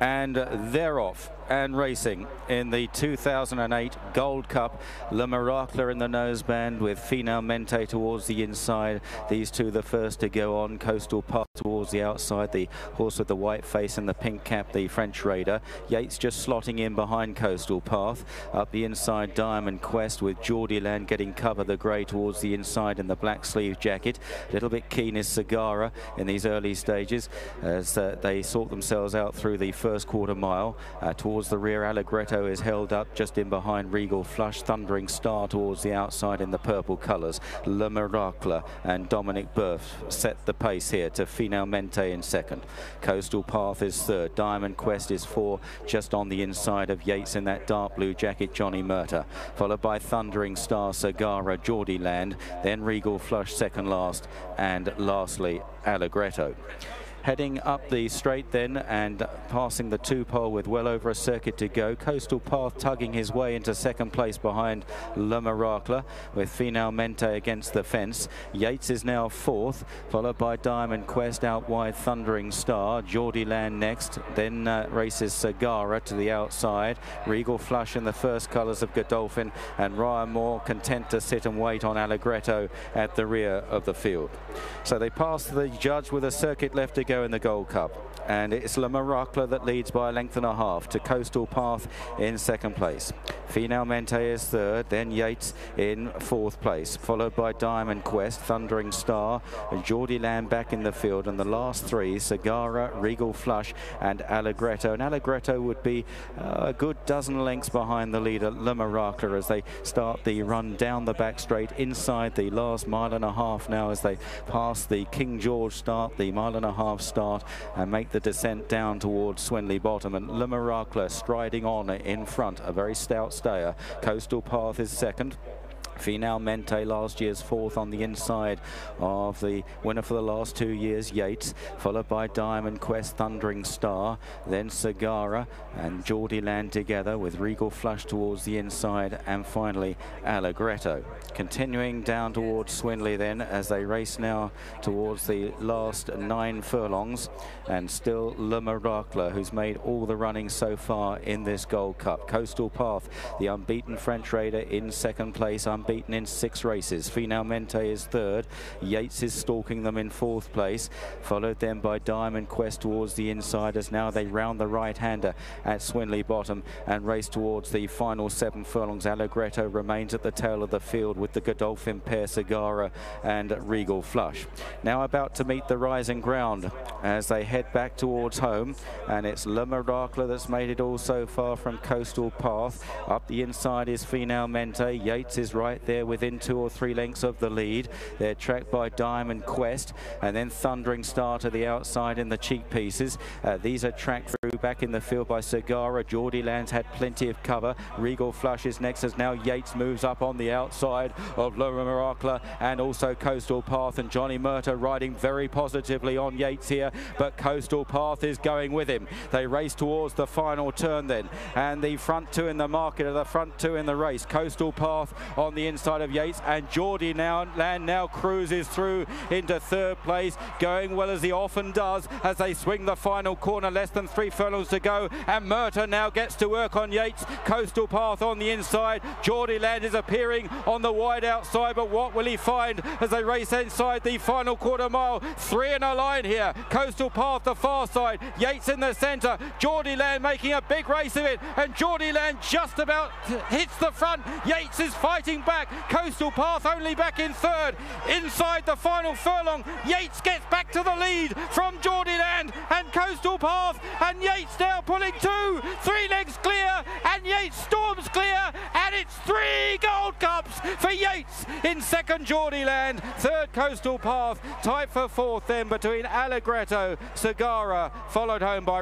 And they're off and racing in the 2008 Gold Cup. Le Miracle in the noseband with Final Mente towards the inside. These two the first to go on. Coastal Path towards the outside. The horse with the white face and the pink cap, the French Raider. Yeats just slotting in behind Coastal Path. Up the inside, Diamond Quest with Geordie Land getting cover, the grey towards the inside in the black sleeve jacket. A little bit keen is Sagara in these early stages as they sort themselves out through the first quarter mile. Towards the rear, Allegretto is held up just in behind Regal Flush. Thundering Star towards the outside in the purple colours. Le Miracle and Dominic Burff set the pace here to Final Mente in second. Coastal Path is third. Diamond Quest is four, just on the inside of Yeats in that dark blue jacket, Johnny Murtagh. Followed by Thundering Star, Sagara, Geordie Land, then Regal Flush second last, and lastly Allegretto. Heading up the straight then and passing the two-pole with well over a circuit to go. Coastal Path tugging his way into second place behind Le Miracle with Final Mente against the fence. Yeats is now fourth, followed by Diamond Quest out wide, Thundering Star. Geordie Land next, then races Sagara to the outside. Regal Flush in the first colours of Godolphin, and Ryan Moore content to sit and wait on Allegretto at the rear of the field. So they pass the judge with a circuit left to go in the Gold Cup, and it's Le Miracle that leads by a length and a half to Coastal Path in second place. Final Mente is third, then Yeats in fourth place, followed by Diamond Quest, Thundering Star, and Geordie Land back in the field, and the last three, Sagara, Regal Flush and Allegretto. And Allegretto would be a good dozen lengths behind the leader Le Miracle as they start the run down the back straight inside the last mile and a half now as they pass the King George start, the mile and a half start, and make the descent down towards Swinley Bottom. And Le Miracle striding on in front, a very stout stayer. Coastal Path is second. Final Mente, last year's fourth on the inside of the winner for the last 2 years, Yeats, followed by Diamond Quest, Thundering Star, then Sagara and Geordie Land together with Regal Flush towards the inside, and finally Allegretto. Continuing down towards Swinley then as they race now towards the last 9 furlongs, and still Le Miracle, who's made all the running so far in this Gold Cup. Coastal Path, the unbeaten French Raider, in second place, unbeaten in 6 races. Final Mente is third. Yeats is stalking them in fourth place, followed then by Diamond Quest towards the inside as now they round the right-hander at Swinley Bottom and race towards the final 7 furlongs. Allegretto remains at the tail of the field with the Godolphin pair, Sagara and Regal Flush. Now about to meet the rising ground as they head back towards home, and it's Le Miracle that's made it all so far from Coastal Path. Up the inside is Final Mente. Yeats is right there within 2 or 3 lengths of the lead. They're tracked by Diamond Quest and then Thundering Star to the outside in the cheek pieces. These are tracked through back in the field by Sagara. Geordie Land's had plenty of cover. Regal Flush is next as now Yeats moves up on the outside of Le Miracle and also Coastal Path, and Johnny Murtagh riding very positively on Yeats here, but Coastal Path is going with him. They race towards the final turn then, and the front 2 in the market are the front 2 in the race. Coastal Path on the inside of Yeats, and Geordie Land now cruises through into third place, going well as he often does as they swing the final corner, less than 3 furlongs to go, and Murtagh now gets to work on Yeats. Coastal Path on the inside. Geordie Land is appearing on the wide outside, but what will he find as they race inside the final quarter mile? 3 in a line here. Coastal Path the far side, Yeats in the centre, Geordie Land making a big race of it, and Geordie Land just about hits the front. Yeats is fighting back. Coastal Path only back in third. Inside the final furlong, Yeats gets back to the lead from Geordie Land and Coastal Path, and Yeats now pulling 2, 3 legs clear, and Yeats storms clear, and it's 3 Gold Cups for Yeats. In second, Geordie Land, third, Coastal Path, tied for fourth then between Allegretto, Sagara, followed home by